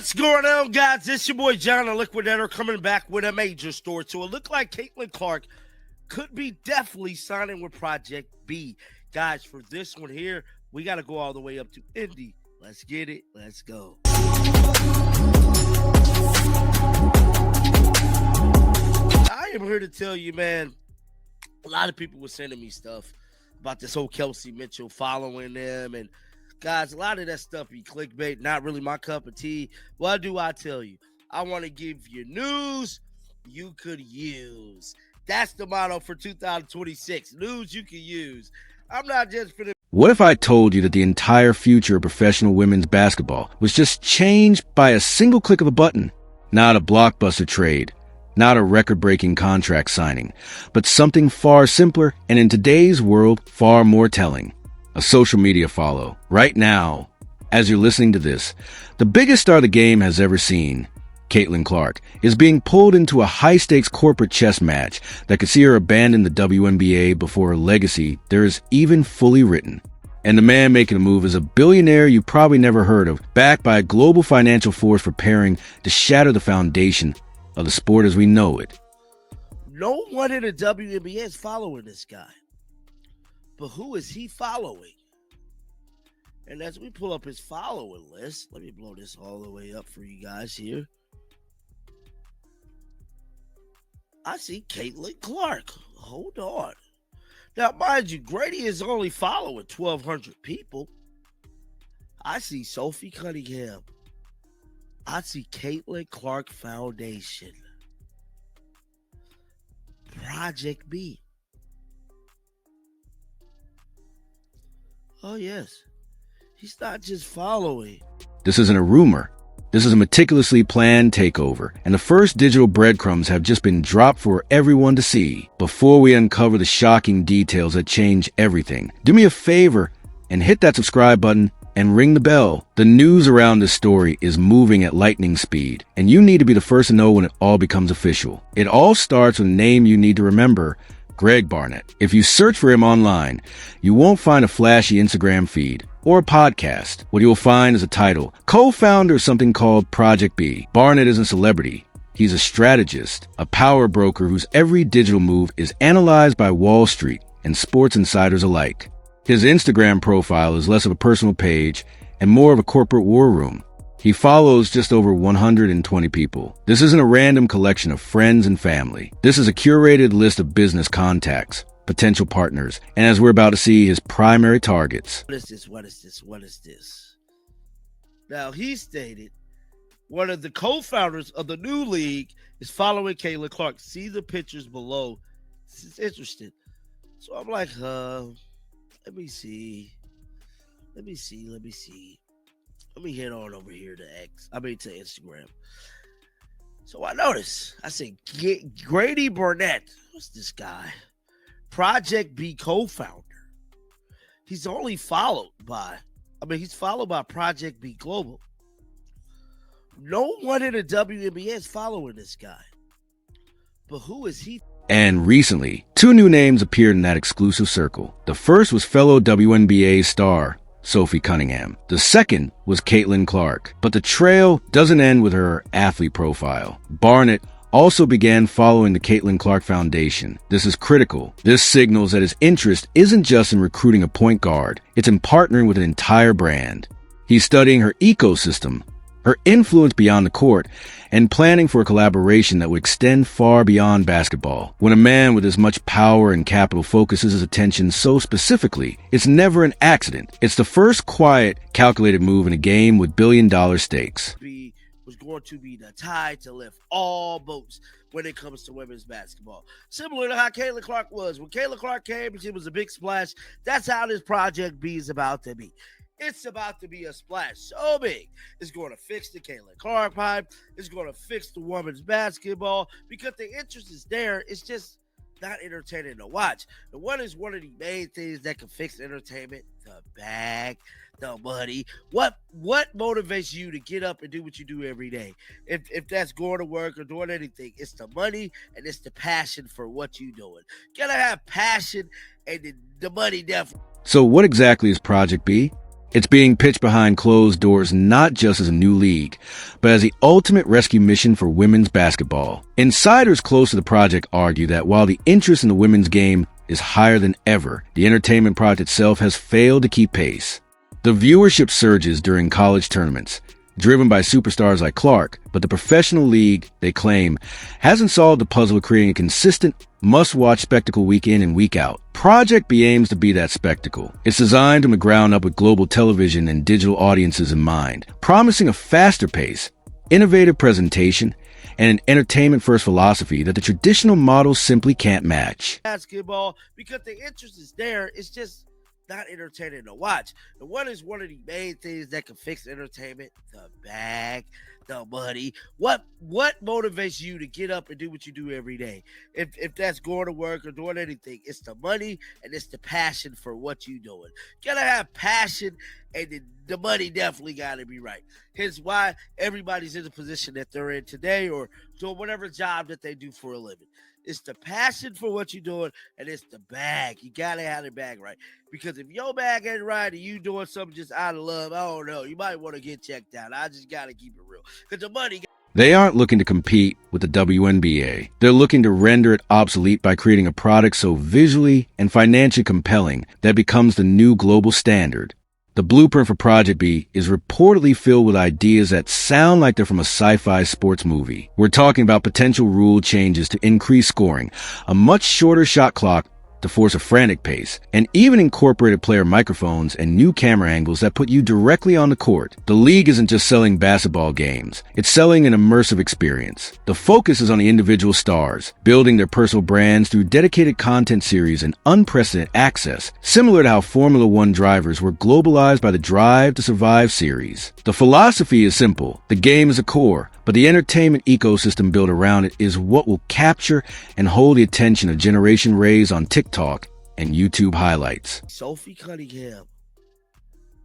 What's going on, guys? It's your boy John, the Liquidator, coming back with a major story. So it looked like Caitlin Clark could be definitely signing with Project B. Guys, for this one here, we got to go all the way up to Indy. Let's get it. Let's go. I am here to tell you, man, a lot of people were sending me stuff about this whole Kelsey Mitchell following them. And guys, a lot of that stuff be clickbait, not really my cup of tea. What do I tell you? I want to give you news you could use. That's the motto for 2026. News you can use. I'm not just finna. What if I told you that the entire future of professional women's basketball was just changed by a single click of a button? Not a blockbuster trade, not a record-breaking contract signing, but something far simpler and in today's world, far more telling. A social media follow. Right now, as you're listening to this, the biggest star the game has ever seen, Caitlin Clark, is being pulled into a high-stakes corporate chess match that could see her abandon the WNBA before her legacy there is even fully written. And the man making the move is a billionaire you probably never heard of, backed by a global financial force preparing to shatter the foundation of the sport as we know it. No one in the WNBA is following this guy. But who is he following? And as we pull up his following list, let me blow this all the way up for you guys here. I see Caitlin Clark. Hold on. Now, mind you, Grady is only following 1,200 people. I see Sophie Cunningham. I see Caitlin Clark Foundation. Project B. Oh, yes. He's not just following. This isn't a rumor. This is a meticulously planned takeover, and the first digital breadcrumbs have just been dropped for everyone to see. Before we uncover the shocking details that change everything, do me a favor and hit that subscribe button and ring the bell. The news around this story is moving at lightning speed, and you need to be the first to know when it all becomes official. It all starts with a name you need to remember: Greg Barnett. If you search for him online, you won't find a flashy Instagram feed or a podcast. What you'll find is a title: co-founder of something called Project B. Barnett isn't a celebrity. He's a strategist, a power broker whose every digital move is analyzed by Wall Street and sports insiders alike. His Instagram profile is less of a personal page and more of a corporate war room. He follows just over 120 people. This isn't a random collection of friends and family. This is a curated list of business contacts, potential partners, and as we're about to see, his primary targets. What is this? Now, he stated one of the co-founders of the new league is following Caitlin Clark. See the pictures below. This is interesting. So I'm like, let me see. Let me head on over here to to Instagram. So I noticed. I said, Grady Barnett. What's this guy? Project B co-founder. He's followed by Project B Global. No one in the WNBA is following this guy. But who is he? And recently, two new names appeared in that exclusive circle. The first was fellow WNBA star Sophie Cunningham. The second was Caitlin Clark. But the trail doesn't end with her athlete profile. Barnett also began following the Caitlin Clark Foundation. This is critical. This signals that his interest isn't just in recruiting a point guard, it's in partnering with an entire brand. He's studying her ecosystem, her influence beyond the court, and planning for a collaboration that would extend far beyond basketball. When a man with as much power and capital focuses his attention so specifically, it's never an accident. It's the first quiet, calculated move in a game with billion-dollar stakes. Was going to be the tide to lift all boats when it comes to women's basketball. Similar to how Caitlin Clark was. When Caitlin Clark came, she was a big splash. That's how this Project B is about to be. It's about to be a splash so big. It's going to fix the Caitlin Clark pipe. It's going to fix the women's basketball because the interest is there. It's just not entertaining to watch. And what is one of the main things that can fix entertainment? The bag, the money. What motivates you to get up and do what you do every day? If that's going to work or doing anything, it's the money and it's the passion for what you're doing. You gotta have passion and the money definitely. So what exactly is Project B? It's being pitched behind closed doors not just as a new league, but as the ultimate rescue mission for women's basketball. Insiders close to the project argue that while the interest in the women's game is higher than ever, the entertainment product itself has failed to keep pace. The viewership surges during college tournaments, driven by superstars like Clark, but the professional league, they claim, hasn't solved the puzzle of creating a consistent, must-watch spectacle week in and week out. Project B aims to be that spectacle. It's designed from the ground up with global television and digital audiences in mind, promising a faster pace, innovative presentation, and an entertainment-first philosophy that the traditional models simply can't match. Basketball, because the interest is there, it's just not entertaining to watch. And what is one of the main things that can fix entertainment? The bag, the money. What motivates you to get up and do what you do every day? If that's going to work or doing anything, it's the money and it's the passion for what you're doing. You gotta have passion, and the money definitely gotta be right. Hence why everybody's in the position that they're in today or doing whatever job that they do for a living. It's the passion for what you're doing, and it's the bag. You gotta have the bag right. Because if your bag ain't right and you doing something just out of love, I don't know, you might want to get checked out. I just gotta keep it real. Because the money. They aren't looking to compete with the WNBA. They're looking to render it obsolete by creating a product so visually and financially compelling that it becomes the new global standard. The blueprint for Project B is reportedly filled with ideas that sound like they're from a sci-fi sports movie. We're talking about potential rule changes to increase scoring, a much shorter shot clock to force a frantic pace, and even incorporated player microphones and new camera angles that put you directly on the court. The league isn't just selling basketball games, it's selling an immersive experience. The focus is on the individual stars, building their personal brands through dedicated content series and unprecedented access, similar to how Formula One drivers were globalized by the Drive to Survive series. The philosophy is simple. The game is a core, but the entertainment ecosystem built around it is what will capture and hold the attention of Generation Rays on TikTok and YouTube highlights. Sophie Cunningham.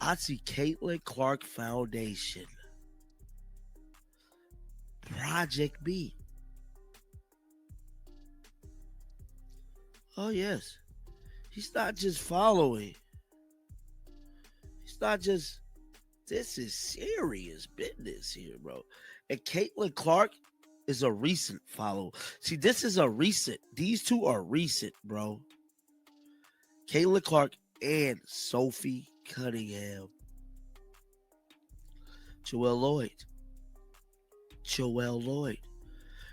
I see Caitlin Clark Foundation. Project B. Oh, yes. He's not just following. He's not just... This is serious business here, bro. And Caitlin Clark is a recent follow. See, this is a recent. These two are recent, bro. Caitlin Clark and Sophie Cunningham. Joelle Lloyd.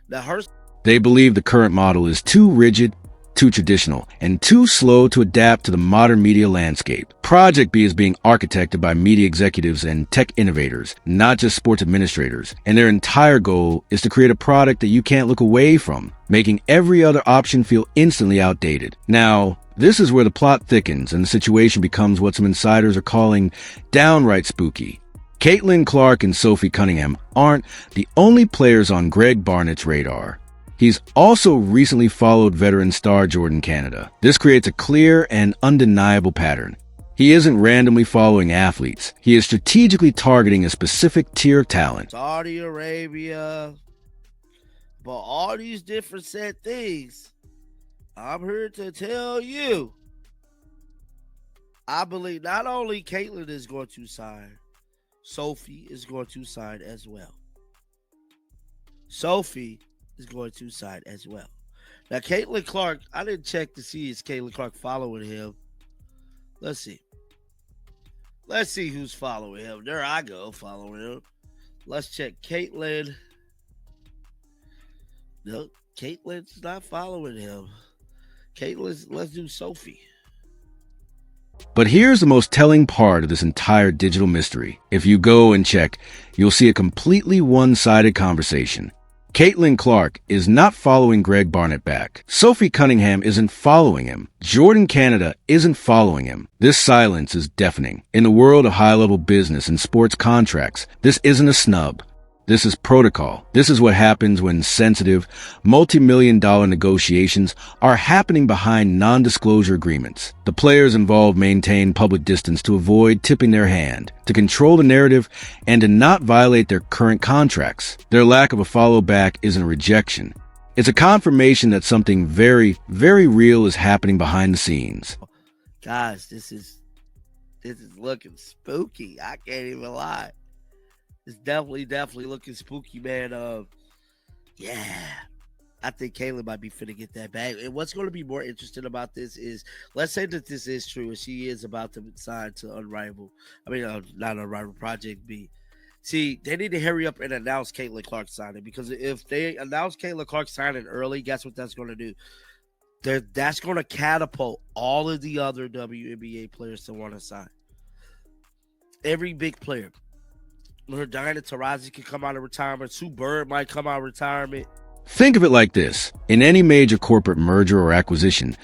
Now, They believe the current model is too rigid, too traditional, and too slow to adapt to the modern media landscape. Project B is being architected by media executives and tech innovators, not just sports administrators, and their entire goal is to create a product that you can't look away from, making every other option feel instantly outdated. Now, this is where the plot thickens and the situation becomes what some insiders are calling downright spooky. Caitlin Clark and Sophie Cunningham aren't the only players on Greg Barnett's radar. He's also recently followed veteran star Jordan Canada. This creates a clear and undeniable pattern. He isn't randomly following athletes. He is strategically targeting a specific tier of talent. Saudi Arabia, but all these different set things, I'm here to tell you, I believe not only Caitlin is going to sign, Sophie is going to sign as well. Sophie is going to sign as well. Now, Caitlin Clark, I didn't check to see is Caitlin Clark following him. Let's see. Let's see who's following him. There I go, following him. Let's check Caitlin. No, Caitlin's not following him. Let's do Sophie. But here's the most telling part of this entire digital mystery. If you go and check, you'll see a completely one-sided conversation. Caitlin Clark is not following Greg Barnett back. Sophie Cunningham isn't following him. Jordan Canada isn't following him. This silence is deafening. In the world of high-level business and sports contracts, this isn't a snub. This is protocol. This is what happens when sensitive, multi-million-dollar negotiations are happening behind non-disclosure agreements. The players involved maintain public distance to avoid tipping their hand, to control the narrative, and to not violate their current contracts. Their lack of a follow-back isn't a rejection. It's a confirmation that something very, very real is happening behind the scenes. Guys, this is This is looking spooky. I can't even lie. It's definitely looking spooky, man. Yeah. I think Kayla might be finna get that bag. And what's going to be more interesting about this is, let's say that this is true and she is about to sign to not Unrivaled, Project B. See, they need to hurry up and announce Caitlin Clark signing, because if they announce Caitlin Clark signing early, guess what that's going to do? That's going to catapult all of the other WNBA players to want to sign. Every big player. Diana Taurasi could come out of retirement. Sue Bird might come out of retirement. Think of it like this. In any major corporate merger or acquisition,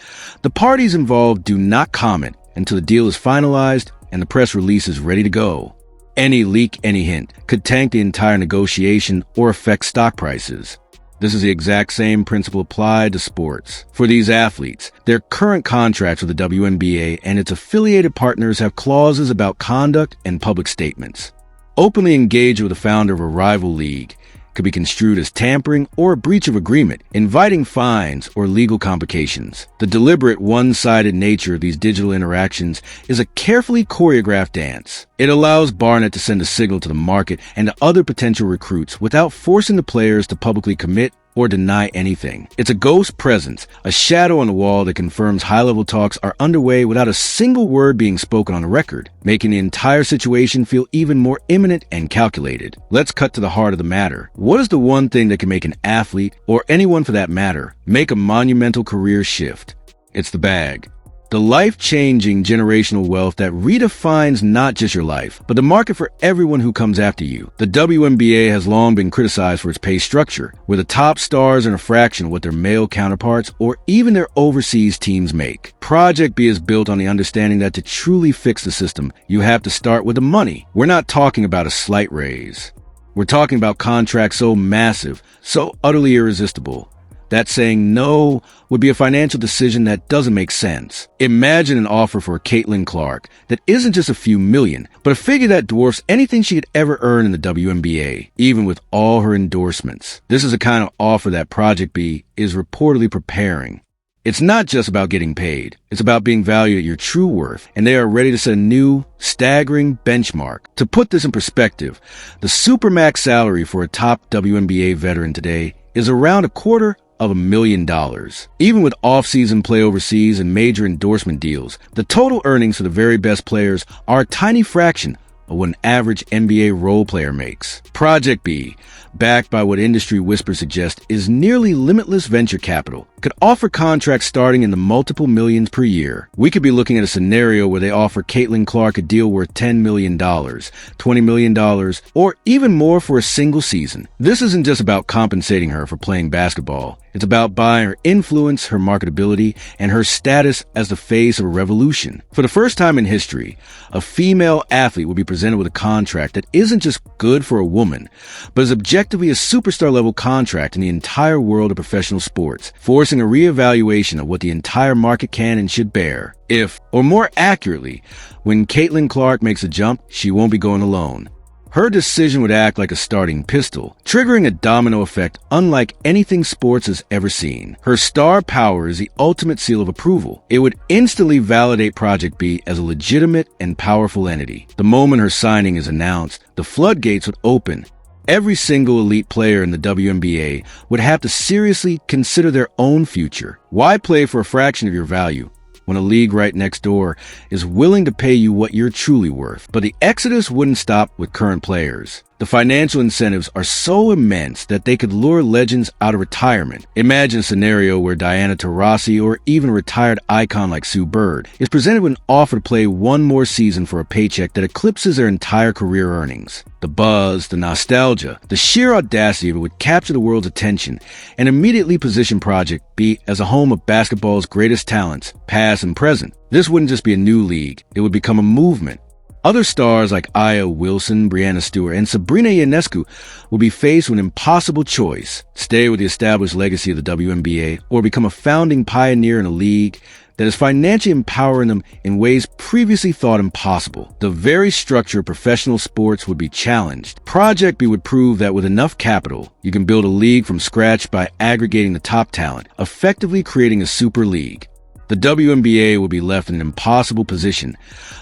the parties involved do not comment until the deal is finalized and the press release is ready to go. Any leak, any hint could tank the entire negotiation or affect stock prices. This is the exact same principle applied to sports. For these athletes, their current contracts with the WNBA and its affiliated partners have clauses about conduct and public statements. Openly engaged with the founder of a rival league could be construed as tampering or a breach of agreement, inviting fines or legal complications. The deliberate, one-sided nature of these digital interactions is a carefully choreographed dance. It allows Barnett to send a signal to the market and to other potential recruits without forcing the players to publicly commit or deny anything. It's a ghost presence, a shadow on the wall that confirms high-level talks are underway without a single word being spoken on the record, making the entire situation feel even more imminent and calculated. Let's cut to the heart of the matter. What is the one thing that can make an athlete, or anyone for that matter, make a monumental career shift? It's the bag. The life-changing generational wealth that redefines not just your life, but the market for everyone who comes after you. The WNBA has long been criticized for its pay structure, where the top stars earn a fraction of what their male counterparts or even their overseas teams make. Project B is built on the understanding that to truly fix the system, you have to start with the money. We're not talking about a slight raise. We're talking about contracts so massive, so utterly irresistible, that saying no would be a financial decision that doesn't make sense. Imagine an offer for Caitlin Clark that isn't just a few million, but a figure that dwarfs anything she could ever earn in the WNBA, even with all her endorsements. This is the kind of offer that Project B is reportedly preparing. It's not just about getting paid. It's about being valued at your true worth, and they are ready to set a new, staggering benchmark. To put this in perspective, the supermax salary for a top WNBA veteran today is around $250,000. Even with off-season play overseas and major endorsement deals, the total earnings for the very best players are a tiny fraction of what an average NBA role player makes. Project B, backed by what industry whispers suggest is nearly limitless venture capital, could offer contracts starting in the multiple millions per year. We could be looking at a scenario where they offer Caitlin Clark a deal worth $10 million, $20 million, or even more for a single season. This isn't just about compensating her for playing basketball. It's about buying her influence, her marketability, and her status as the face of a revolution. For the first time in history, a female athlete will be presented with a contract that isn't just good for a woman, but is objectively a superstar-level contract in the entire world of professional sports, forcing a reevaluation of what the entire market can and should bear. If, or more accurately, when Caitlin Clark makes a jump, she won't be going alone. Her decision would act like a starting pistol, triggering a domino effect unlike anything sports has ever seen. Her star power is the ultimate seal of approval. It would instantly validate Project B as a legitimate and powerful entity. The moment her signing is announced, the floodgates would open. Every single elite player in the WNBA would have to seriously consider their own future. Why play for a fraction of your value when a league right next door is willing to pay you what you're truly worth? But the exodus wouldn't stop with current players. The financial incentives are so immense that they could lure legends out of retirement. Imagine a scenario where Diana Taurasi, or even a retired icon like Sue Bird, is presented with an offer to play one more season for a paycheck that eclipses their entire career earnings. The buzz, the nostalgia, the sheer audacity of it would capture the world's attention and immediately position Project B as a home of basketball's greatest talents, past and present. This wouldn't just be a new league, it would become a movement. Other stars like Aya Wilson, Breanna Stewart, and Sabrina Ionescu will be faced with an impossible choice: stay with the established legacy of the WNBA or become a founding pioneer in a league that is financially empowering them in ways previously thought impossible. The very structure of professional sports would be challenged. Project B would prove that with enough capital, you can build a league from scratch by aggregating the top talent, effectively creating a super league. The WNBA will be left in an impossible position,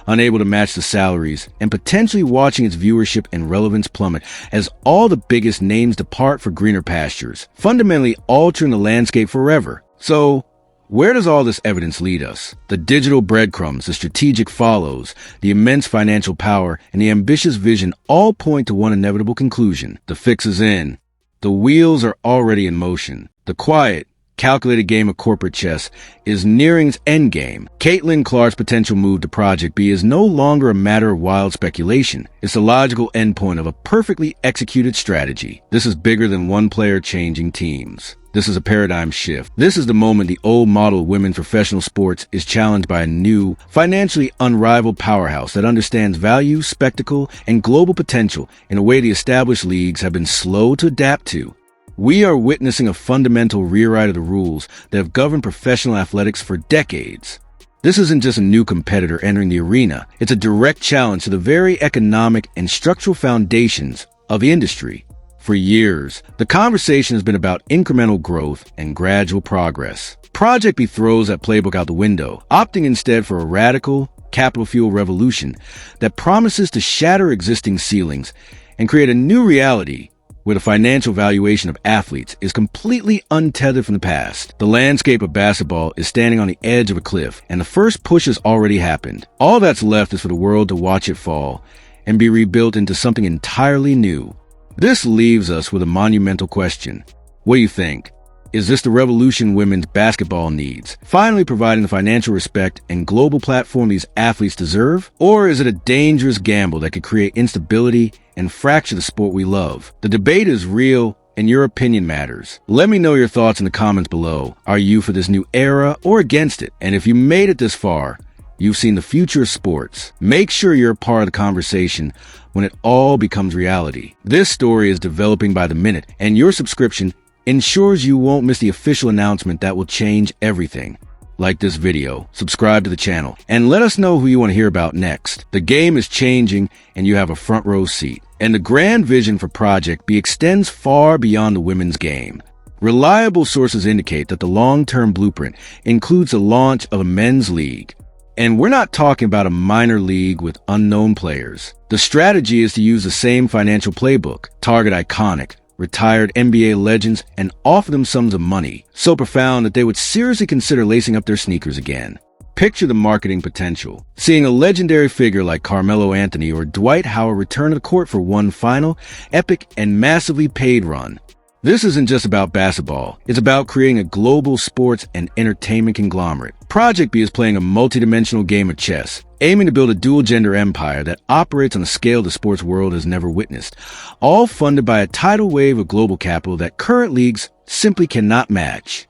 unable to match the salaries and potentially watching its viewership and relevance plummet as all the biggest names depart for greener pastures, fundamentally altering the landscape forever. So, where does all this evidence lead us? The digital breadcrumbs, the strategic follows, the immense financial power, and the ambitious vision all point to one inevitable conclusion. The fix is in. The wheels are already in motion. The quiet, calculated game of corporate chess is nearing its endgame. Caitlin Clark's potential move to Project B is no longer a matter of wild speculation. It's the logical endpoint of a perfectly executed strategy. This is bigger than one player changing teams. This is a paradigm shift. This is the moment the old model of women's professional sports is challenged by a new, financially unrivaled powerhouse that understands value, spectacle, and global potential in a way the established leagues have been slow to adapt to. We are witnessing a fundamental rewrite of the rules that have governed professional athletics for decades. This isn't just a new competitor entering the arena. It's a direct challenge to the very economic and structural foundations of the industry. For years, the conversation has been about incremental growth and gradual progress. Project B throws that playbook out the window, opting instead for a radical, capital fuel revolution that promises to shatter existing ceilings and create a new reality where the financial valuation of athletes is completely untethered from the past. The landscape of basketball is standing on the edge of a cliff, and the first push has already happened. All that's left is for the world to watch it fall and be rebuilt into something entirely new. This leaves us with a monumental question. What do you think? Is this the revolution women's basketball needs, finally providing the financial respect and global platform these athletes deserve? Or is it a dangerous gamble that could create instability and fracture the sport we love? The debate is real, and your opinion matters. Let me know your thoughts in the comments below. Are you for this new era or against it? And if you made it this far, you've seen the future of sports. Make sure you're a part of the conversation when it all becomes reality. This story is developing by the minute, and your subscription ensures you won't miss the official announcement that will change everything. Like this video, subscribe to the channel, and let us know who you want to hear about next. The game is changing, and you have a front row seat. And the grand vision for Project B extends far beyond the women's game. Reliable sources indicate that the long-term blueprint includes the launch of a men's league. And we're not talking about a minor league with unknown players. The strategy is to use the same financial playbook, target iconic, retired NBA legends, and offer them sums of money so profound that they would seriously consider lacing up their sneakers again. Picture the marketing potential. Seeing a legendary figure like Carmelo Anthony or Dwight Howard return to the court for one final, epic, and massively paid run. This isn't just about basketball. It's about creating a global sports and entertainment conglomerate. Project B is playing a multidimensional game of chess, aiming to build a dual-gender empire that operates on a scale the sports world has never witnessed, all funded by a tidal wave of global capital that current leagues simply cannot match.